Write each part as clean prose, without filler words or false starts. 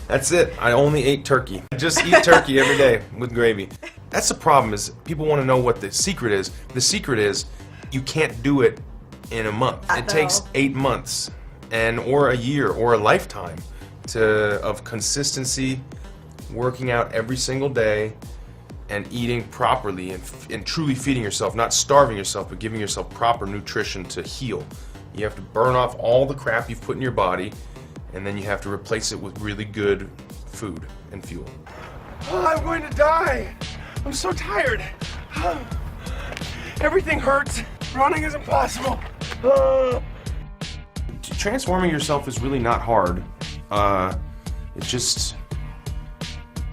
That's it. I only ate turkey. I just eat turkey every day with gravy. That's the problem, is people want to know what the secret is. The secret is you can't do it in a month. It takes 8 months or a year or a lifetime of consistency, working out every single day, and eating properly and truly feeding yourself, not starving yourself, but giving yourself proper nutrition to heal. You have to burn off all the crap you've put in your body, and then you have to replace it with really good food and fuel. Oh, I'm going to die. I'm so tired. Everything hurts. Running is impossible. Transforming yourself is really not hard.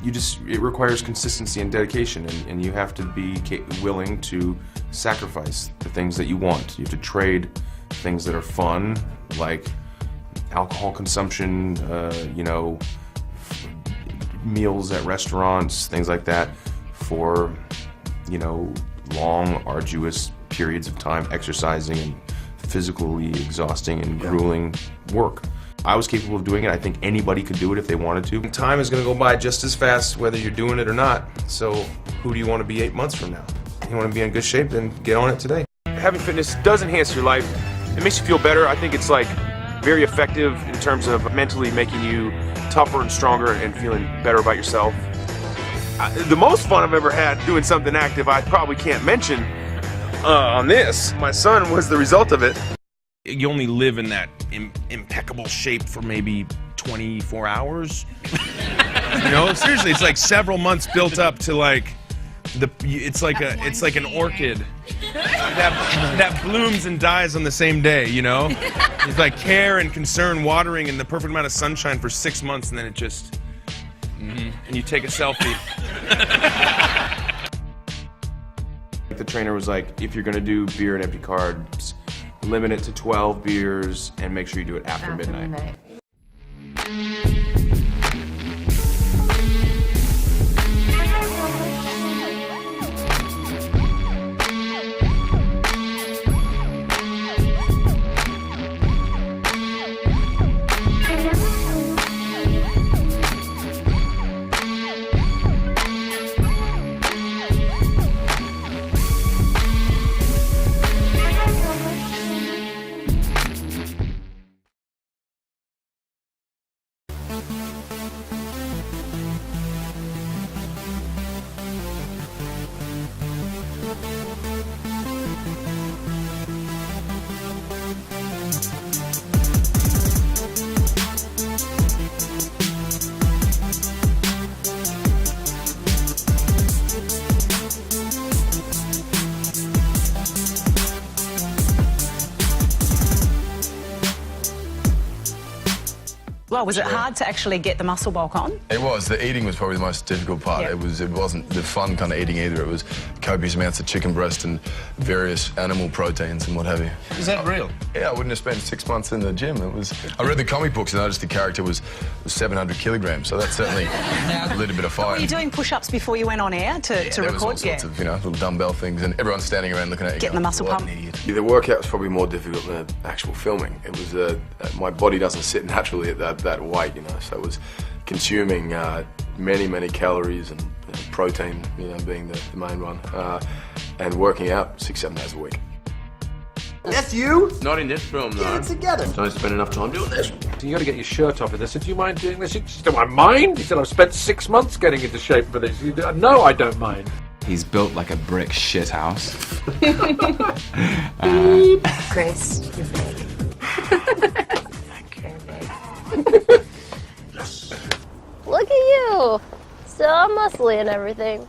It requires consistency and dedication, and you have to be willing to sacrifice the things that you want. You have to trade things that are fun, like alcohol consumption, meals at restaurants, things like that, for, long, arduous periods of time exercising and physically exhausting and grueling work. I was capable of doing it. I think anybody could do it if they wanted to. Time is going to go by just as fast whether you're doing it or not. So who do you want to be 8 months from now? You want to be in good shape, then get on it today. Having fitness does enhance your life. It makes you feel better. I think it's very effective in terms of mentally making you tougher and stronger and feeling better about yourself. The most fun I've ever had doing something active I probably can't mention on this. My son was the result of it. You only live in that impeccable shape for maybe 24 hours. Seriously, it's like several months built up to it's like an orchid that blooms and dies on the same day, It's like care and concern, watering, and the perfect amount of sunshine for 6 months, and then it just, and you take a selfie. The trainer was like, if you're gonna do beer and empty cards, limit it to 12 beers and make sure you do it after midnight. Well, was it hard to actually get the muscle bulk on? It was. The eating was probably the most difficult part. Yep. It wasn't the fun kind of eating either. It was copious amounts of chicken breast and various animal proteins and what have you. Is that real? Yeah, I wouldn't have spent 6 months in the gym. I read the comic books and noticed the character was 700 kilograms, so that's certainly lit a bit of fire. Were you doing push-ups before you went on air to there record? was all sorts of, little dumbbell things, and everyone's standing around looking at you. Getting the muscle pump. The workout was probably more difficult than the actual filming. It was my body doesn't sit naturally at that weight, so it was consuming many calories and protein, being the main one, and working out 6-7 days a week. That's you? Not in this film, though. Get it together. Don't spend enough time doing this. You got to get your shirt off for this. Do you mind doing this? Do I mind? He said, I've spent 6 months getting into shape for this. No, I don't mind. He's built like a brick shithouse. Chris, you're big. Look at you! So muscly and everything.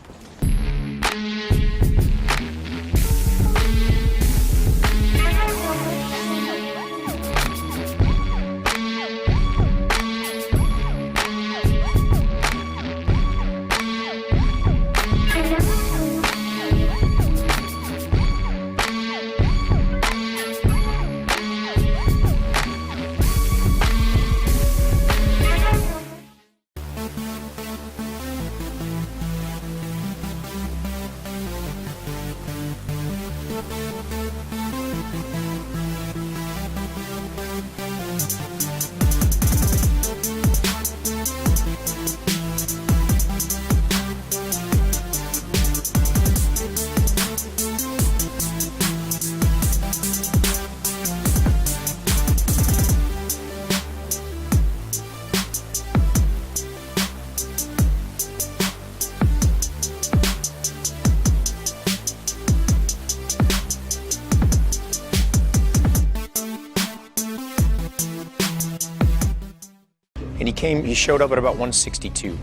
He showed up at about 162,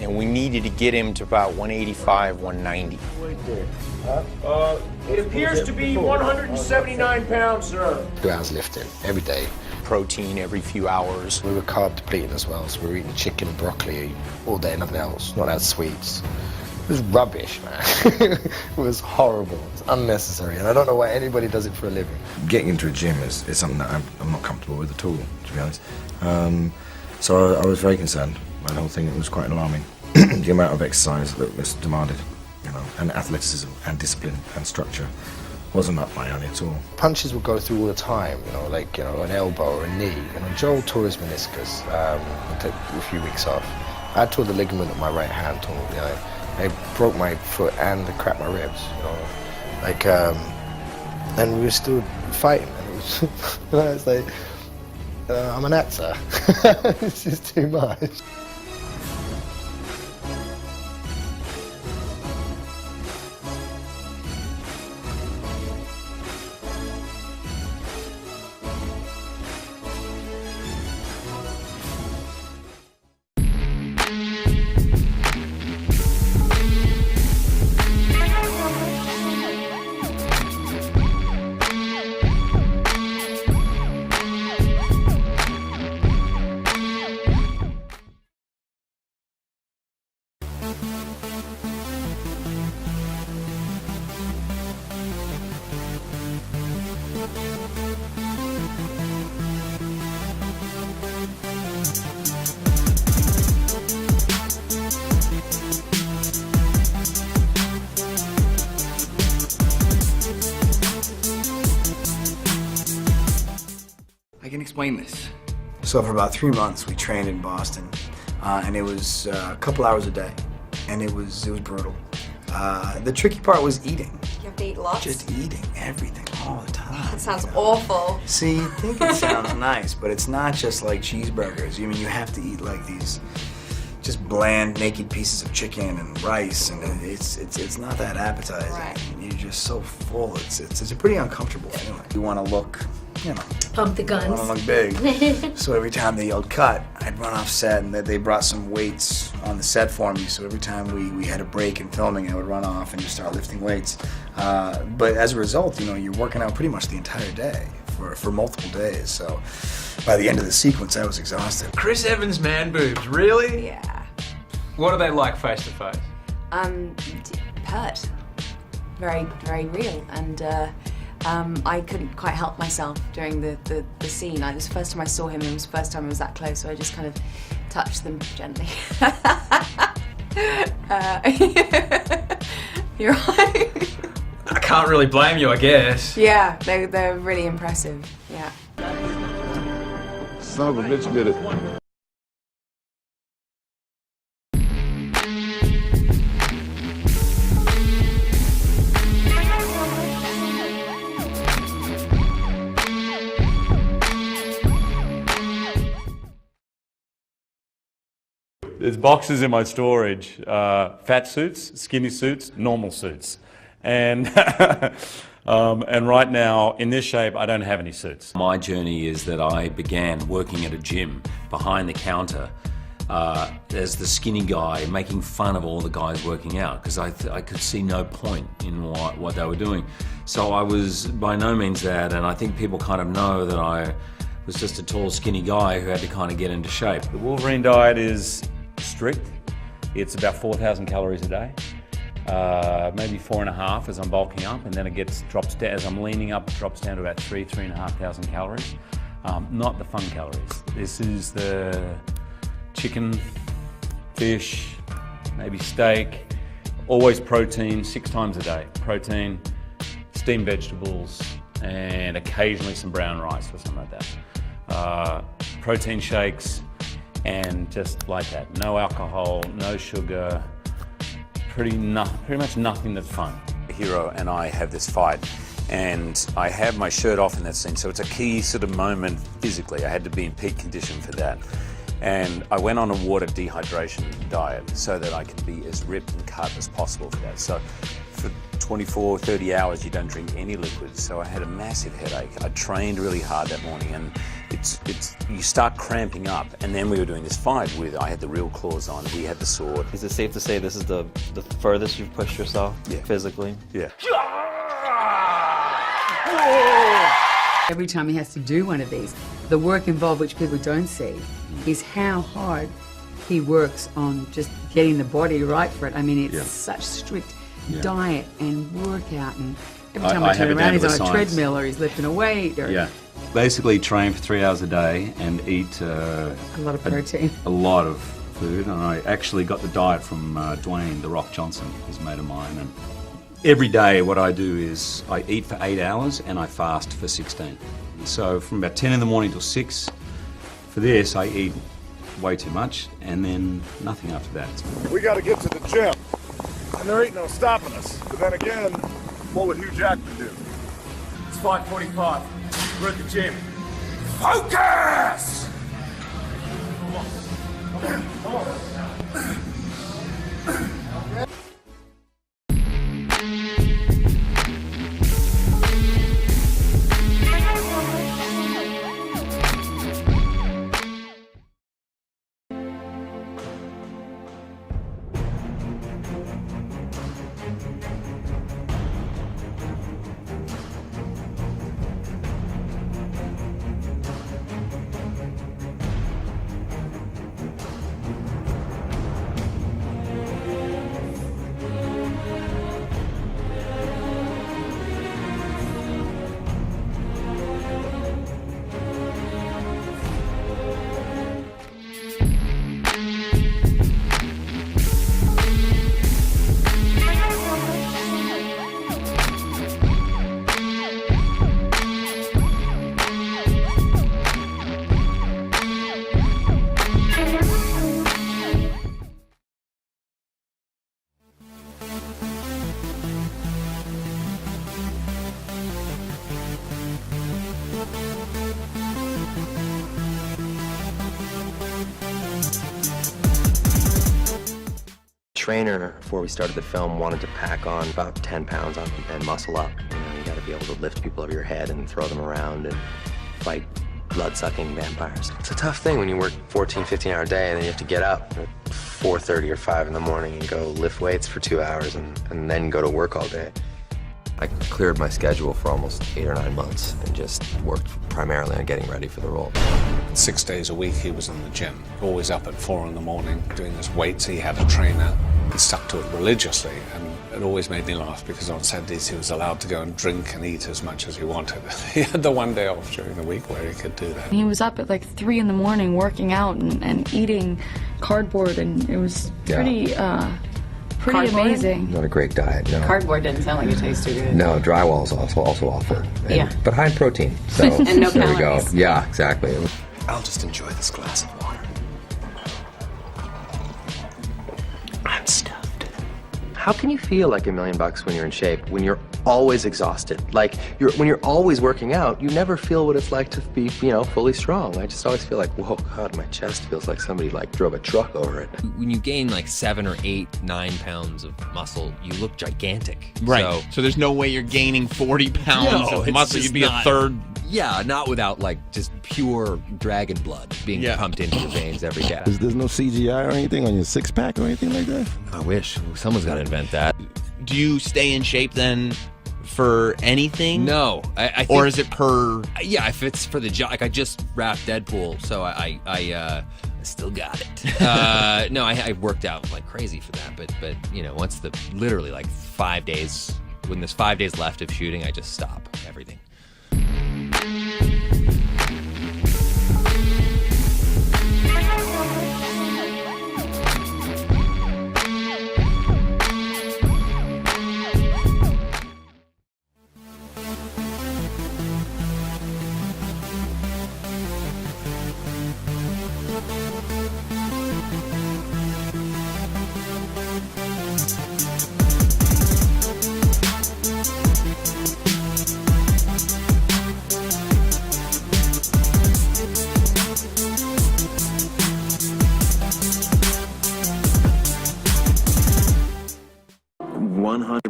and we needed to get him to about 185, 190. It appears to be 179 pounds, sir. 2 hours lifting every day. Protein every few hours. We were carb depleting as well, so we were eating chicken and broccoli all day, nothing else, not out sweets. It was rubbish, man. It was horrible. It's unnecessary, and I don't know why anybody does it for a living. Getting into a gym is something that I'm not comfortable with at all, to be honest. So I was very concerned by the whole thing. It was quite alarming. The amount of exercise that was demanded, you know, and athleticism and discipline and structure wasn't up my alley at all. Punches would go through all the time, you know, like, you know, an elbow or a knee. You know, Joel tore his meniscus. It took a few weeks off. I tore the ligament of my right hand. You know, I broke my foot and cracked my ribs. You know, like, and we were still fighting. And it was, you know, it's like, I'm an actor. It's just too much. I can explain this. So for about 3 months, we trained in Boston, and it was a couple hours a day, and it was brutal. The tricky part was eating. You have to eat lots? Just eating everything all the time. That sounds awful. See, you think it sounds nice, but it's not just like cheeseburgers. I mean, you have to eat like these just bland, naked pieces of chicken and rice, and it's not that appetizing. Right. You're just so full. It's a pretty uncomfortable feeling. You want to look, you know, Pump the guns. I want to look big. So every time they yelled cut, I'd run off set, and they brought some weights on the set for me. So every time we had a break in filming, I would run off and just start lifting weights. But as a result, you know, you're working out pretty much the entire day for multiple days. So by the end of the sequence, I was exhausted. Chris Evans' man boobs, really? Yeah. What are they like face to face? Hurt. Very, very real. And I couldn't quite help myself during the scene. It was the first time I saw him, and it was the first time I was that close, so I just kind of touched them gently. You're right. I can't really blame you, I guess. Yeah, they're really impressive. Yeah. Son of a bitch did it. There's boxes in my storage, fat suits, skinny suits, normal suits. And, and right now, in this shape, I don't have any suits. My journey is that I began working at a gym behind the counter as the skinny guy, making fun of all the guys working out, because I could see no point in what they were doing. So I was by no means that, and I think people kind of know that I was just a tall, skinny guy who had to kind of get into shape. The Wolverine diet is strict. It's about 4,000 calories a day, maybe 4.5 as I'm bulking up, and then it drops down as I'm leaning up. It drops down to about 3,500 calories. Not the fun calories. This is the chicken, fish, maybe steak, always protein 6 times a day. Protein, steamed vegetables, and occasionally some brown rice or something like that. Protein shakes. And just like that, no alcohol, no sugar, pretty much nothing that's fun. Hero and I have this fight, and I have my shirt off in that scene, so it's a key sort of moment physically. I had to be in peak condition for that. And I went on a water dehydration diet so that I could be as ripped and cut as possible for that. So for 24, 30 hours, you don't drink any liquids, so I had a massive headache. I trained really hard that morning, and you start cramping up. And then we were doing this fight with, I had the real claws on, he had the sword. Is it safe to say this is the furthest you've pushed yourself physically? Yeah. Every time he has to do one of these, the work involved, which people don't see, is how hard he works on just getting the body right for it. I mean, it's such strict diet and workout, and every time I turn around, he's on a treadmill or he's lifting a weight. Or Basically train for 3 hours a day and eat a lot of protein. A lot of food. And I actually got the diet from Dwayne The Rock Johnson, who's a mate of mine. And every day what I do is I eat for 8 hours and I fast for 16. So from about 10 in the morning till 6, for this I eat way too much and then nothing after that. We got to get to the gym, and there ain't no stopping us. But then again, what would Hugh Jackman do? It's 5:45. We're at the gym. Focus! Come on. Trainer, before we started the film, wanted to pack on about 10 pounds on and muscle up. You got to be able to lift people over your head and throw them around and fight blood-sucking vampires. It's a tough thing when you work 14, 15-hour day and then you have to get up at 4:30 or 5 in the morning and go lift weights for 2 hours and then go to work all day. I cleared my schedule for almost 8 or 9 months and just worked primarily on getting ready for the role. 6 days a week he was in the gym, always up at 4 in the morning doing his weights. He had a trainer. He stuck to it religiously, and it always made me laugh because on Saturdays he was allowed to go and drink and eat as much as he wanted. He had the one day off during the week where he could do that. He was up at like 3 in the morning working out and eating cardboard, and it was pretty amazing. Not a great diet, no. Cardboard didn't sound like it tastes too good. No, drywall is also awful. But high in protein, so and no there calories. we go. Yeah, exactly. I'll just enjoy this glass of water. I'm stuffed. How can you feel like $1 million when you're in shape, when you're always exhausted? Like, when you're always working out, you never feel what it's like to be, fully strong. I just always feel like, whoa, God, my chest feels like somebody drove a truck over it. When you gain like 7 or 8, 9 pounds of muscle, you look gigantic. Right. So there's no way you're gaining 40 pounds of muscle. You'd be a third. Yeah, not without like just pure dragon blood being pumped into your veins every day. There's no CGI or anything on your six-pack or anything like that? I wish. Someone's got to invent that. Do you stay in shape then for anything? No. I think, or is it per... Yeah, if it's for the job. Like, I just wrapped Deadpool, so I still got it. No, I worked out like crazy for that, but once literally like 5 days, when there's 5 days left of shooting, I just stop everything.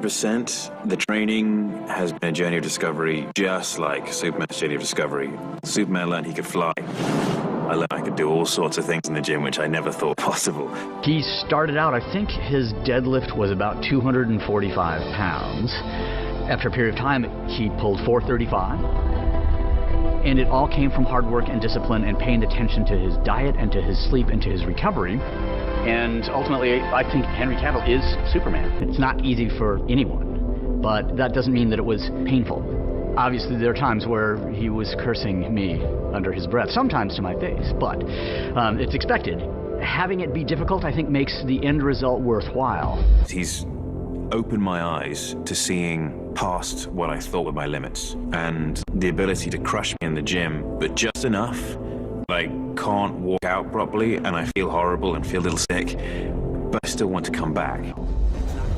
100%. The training has been a journey of discovery, just like Superman's journey of discovery. Superman learned he could fly. I learned I could do all sorts of things in the gym, which I never thought possible. He started out, I think his deadlift was about 245 pounds. After a period of time, he pulled 435. And it all came from hard work and discipline and paying attention to his diet and to his sleep and to his recovery. And ultimately, I think Henry Cavill is Superman. It's not easy for anyone, but that doesn't mean that it was painful. Obviously, there are times where he was cursing me under his breath, sometimes to my face, but it's expected. Having it be difficult, I think, makes the end result worthwhile. He's opened my eyes to seeing past what I thought were my limits, and the ability to crush me in the gym, but just enough. I can't walk out properly, and I feel horrible and feel a little sick, but I still want to come back.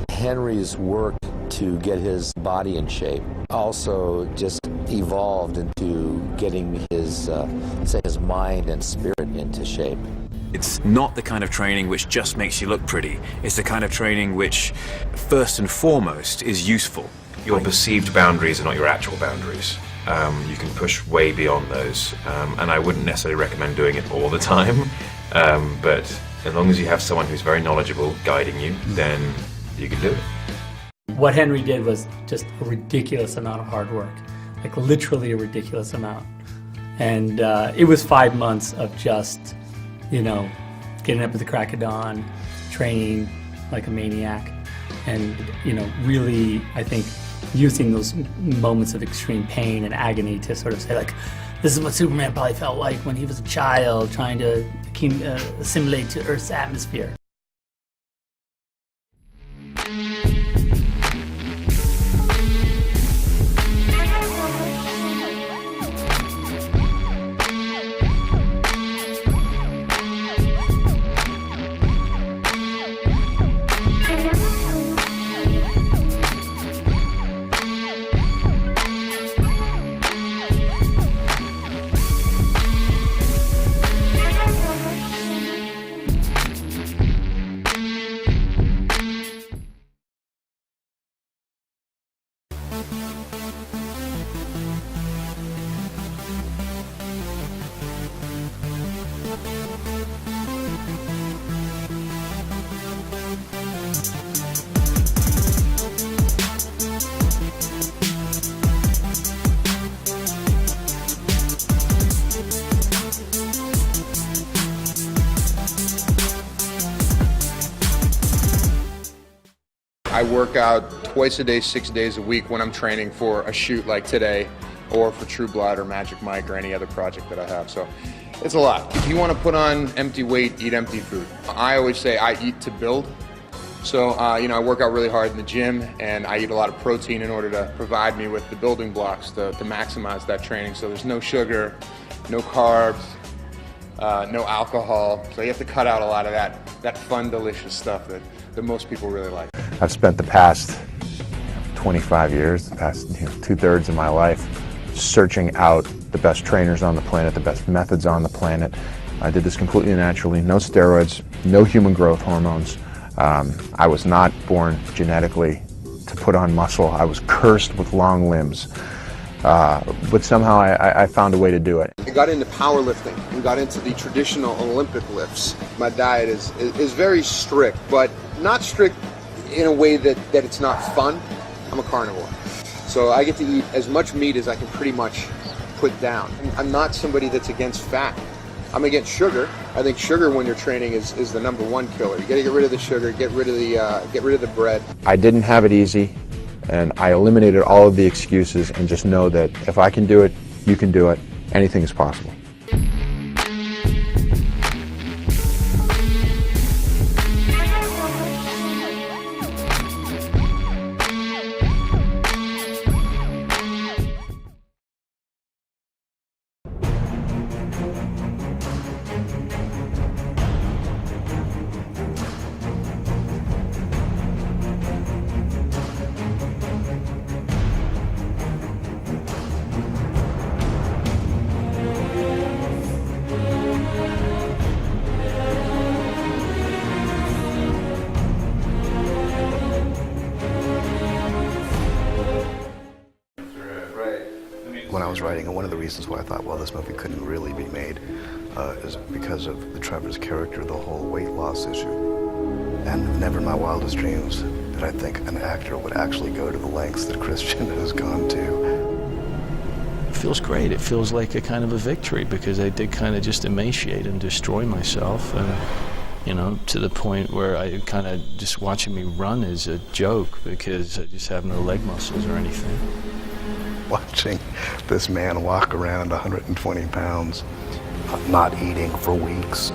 Henry's work to get his body in shape also just evolved into getting his, say, his mind and spirit into shape. It's not the kind of training which just makes you look pretty. It's the kind of training which, first and foremost, is useful. Your perceived boundaries are not your actual boundaries. You can push way beyond those, and I wouldn't necessarily recommend doing it all the time, but as long as you have someone who's very knowledgeable guiding you, then you can do it. What Henry did was just a ridiculous amount of hard work, like literally a ridiculous amount. And it was 5 months of just, you know, getting up at the crack of dawn, training like a maniac, and, you know, really, I think, using those moments of extreme pain and agony to sort of say, like, this is what Superman probably felt like when he was a child trying to assimilate to Earth's atmosphere. I work out twice a day, 6 days a week when I'm training for a shoot like today, or for True Blood or Magic Mike or any other project that I have. So it's a lot. If you want to put on empty weight, eat empty food. I always say I eat to build. So, you know, I work out really hard in the gym, and I eat a lot of protein in order to provide me with the building blocks to maximize that training. So there's no sugar, no carbs, no alcohol. So you have to cut out a lot of that fun, delicious stuff that most people really like. I've spent the past 25 years, the past 2/3 of my life, searching out the best trainers on the planet, the best methods on the planet. I did this completely naturally, no steroids, no human growth hormones. I was not born genetically to put on muscle. I was cursed with long limbs. But somehow I found a way to do it. I got into powerlifting and got into the traditional Olympic lifts. My diet is very strict, but not strict in a way that it's not fun. I'm a carnivore. So I get to eat as much meat as I can pretty much put down. I'm not somebody that's against fat. I'm against sugar. I think sugar when you're training is the #1 killer. You gotta get rid of the sugar, get rid of the bread. I didn't have it easy, and I eliminated all of the excuses and just know that if I can do it, you can do it. Anything is possible. was writing, and one of the reasons why I thought, well, this movie couldn't really be made is because of the Trevor's character, the whole weight loss issue. And never in my wildest dreams did I think an actor would actually go to the lengths that Christian has gone to. It feels great. It feels like a kind of a victory, because I did kind of just emaciate and destroy myself, and you know, to the point where I kind of just watching me run is a joke, because I just have no leg muscles or anything. Watching this man walk around 120 pounds, not eating for weeks,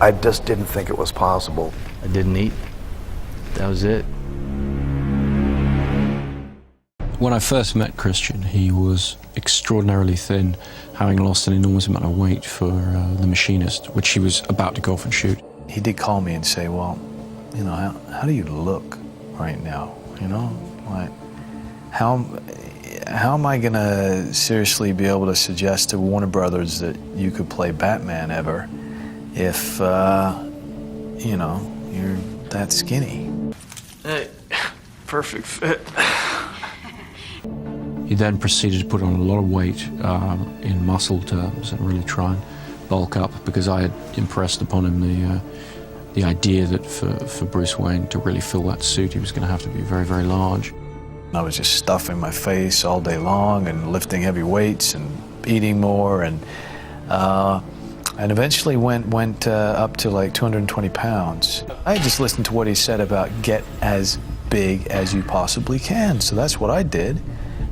I just didn't think it was possible. I didn't eat. That was it. When I first met Christian, he was extraordinarily thin, having lost an enormous amount of weight for The Machinist, which he was about to go off and shoot. He did call me and say, well, you know, how do you look right now? You know, like, how am I gonna seriously be able to suggest to Warner Brothers that you could play Batman ever if, you know, you're that skinny? Hey, perfect fit. He then proceeded to put on a lot of weight in muscle terms and really try and bulk up, because I had impressed upon him the idea that for Bruce Wayne to really fill that suit, he was going to have to be very, very large. I was just stuffing my face all day long and lifting heavy weights and eating more, and eventually went up to like 220 pounds. I just listened to what he said about get as big as you possibly can, so that's what I did.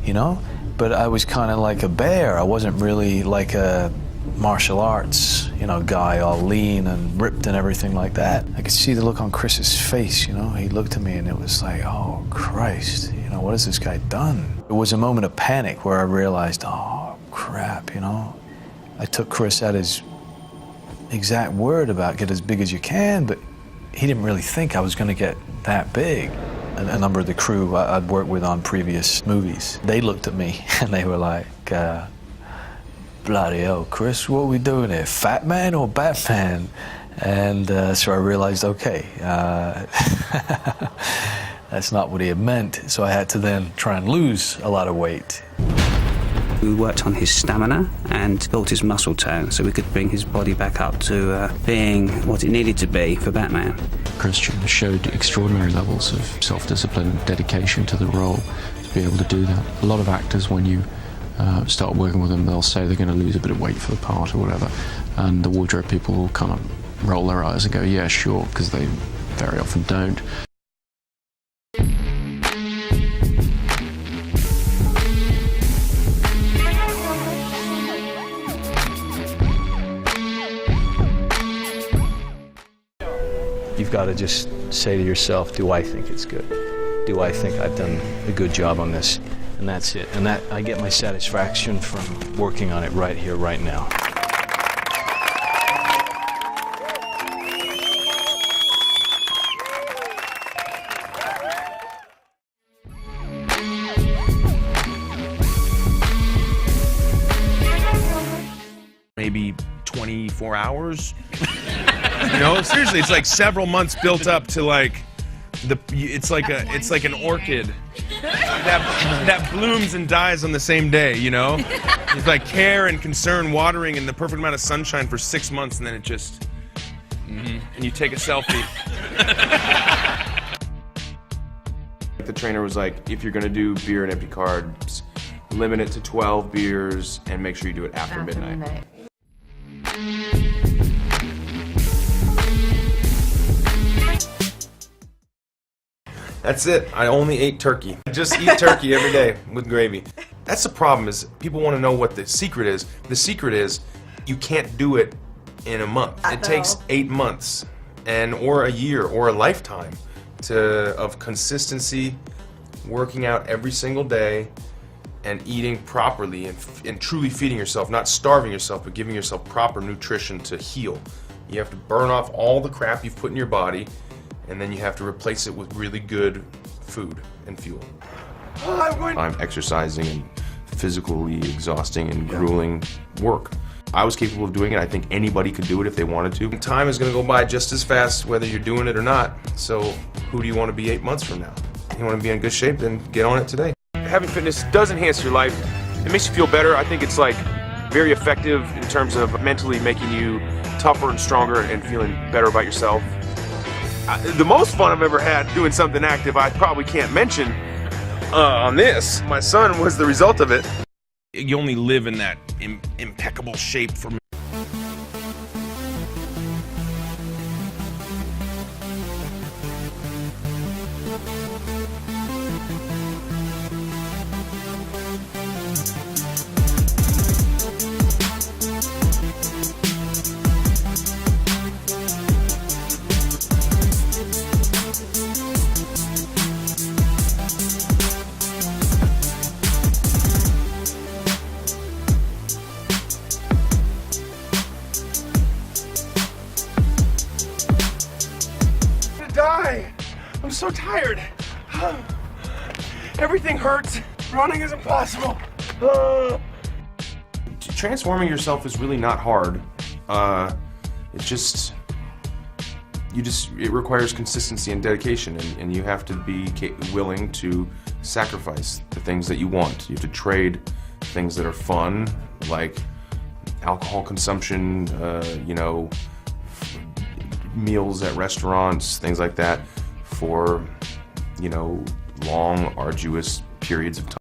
You know, but I was kind of like a bear. I wasn't really like a martial arts, you know, guy all lean and ripped and everything like that. I could see the look on Chris's face, you know. He looked at me and it was like, oh, Christ, you know, what has this guy done? It was a moment of panic where I realized, oh, crap, you know. I took Chris at his exact word about get as big as you can, but he didn't really think I was going to get that big. A number of the crew I'd worked with on previous movies, they looked at me and they were like, bloody hell, Chris, what are we doing here, Fat Man or Batman? And so I realized, okay, that's not what he had meant, so I had to then try and lose a lot of weight. We worked on his stamina and built his muscle tone so we could bring his body back up to being what it needed to be for Batman. Christian showed extraordinary levels of self-discipline and dedication to the role to be able to do that. A lot of actors, when you start working with them, they'll say they're going to lose a bit of weight for the part or whatever, and the wardrobe people will kind of roll their eyes and go, yeah, sure, because they very often don't. You've got to just say to yourself, do I think it's good? Do I think I've done a good job on this? And that's it. And that I get my satisfaction from working on it right here, right now. Maybe 24 hours. You know, seriously, it's like several months built up to like it's like an orchid that blooms and dies on the same day, you know? It's like care and concern, watering, and the perfect amount of sunshine for 6 months, and then it just and you take a selfie. The trainer was like, if you're gonna do beer and empty carbs, limit it to 12 beers and make sure you do it after midnight. That's it. I only ate turkey. I just eat turkey every day with gravy. That's the problem, is people want to know what the secret is. The secret is you can't do it in a month. It takes 8 months or a year or a lifetime of consistency, working out every single day, and eating properly and truly feeding yourself, not starving yourself, but giving yourself proper nutrition to heal. You have to burn off all the crap you've put in your body, and then you have to replace it with really good food and fuel. I'm exercising and physically exhausting and grueling work. I was capable of doing it. I think anybody could do it if they wanted to. Time is going to go by just as fast whether you're doing it or not. So who do you want to be 8 months from now? You want to be in good shape, then get on it today. having fitness does enhance your life. It makes you feel better. I think it's like very effective in terms of mentally making you tougher and stronger and feeling better about yourself. The most fun I've ever had doing something active I probably can't mention on this. My son was the result of it. You only live in that impeccable shape for me. Die. I'm so tired. Everything hurts. Running is impossible. Transforming yourself is really not hard. It requires consistency and dedication, and you have to be willing to sacrifice the things that you want. You have to trade things that are fun, like alcohol consumption, meals at restaurants, things like that, for, long, arduous periods of time.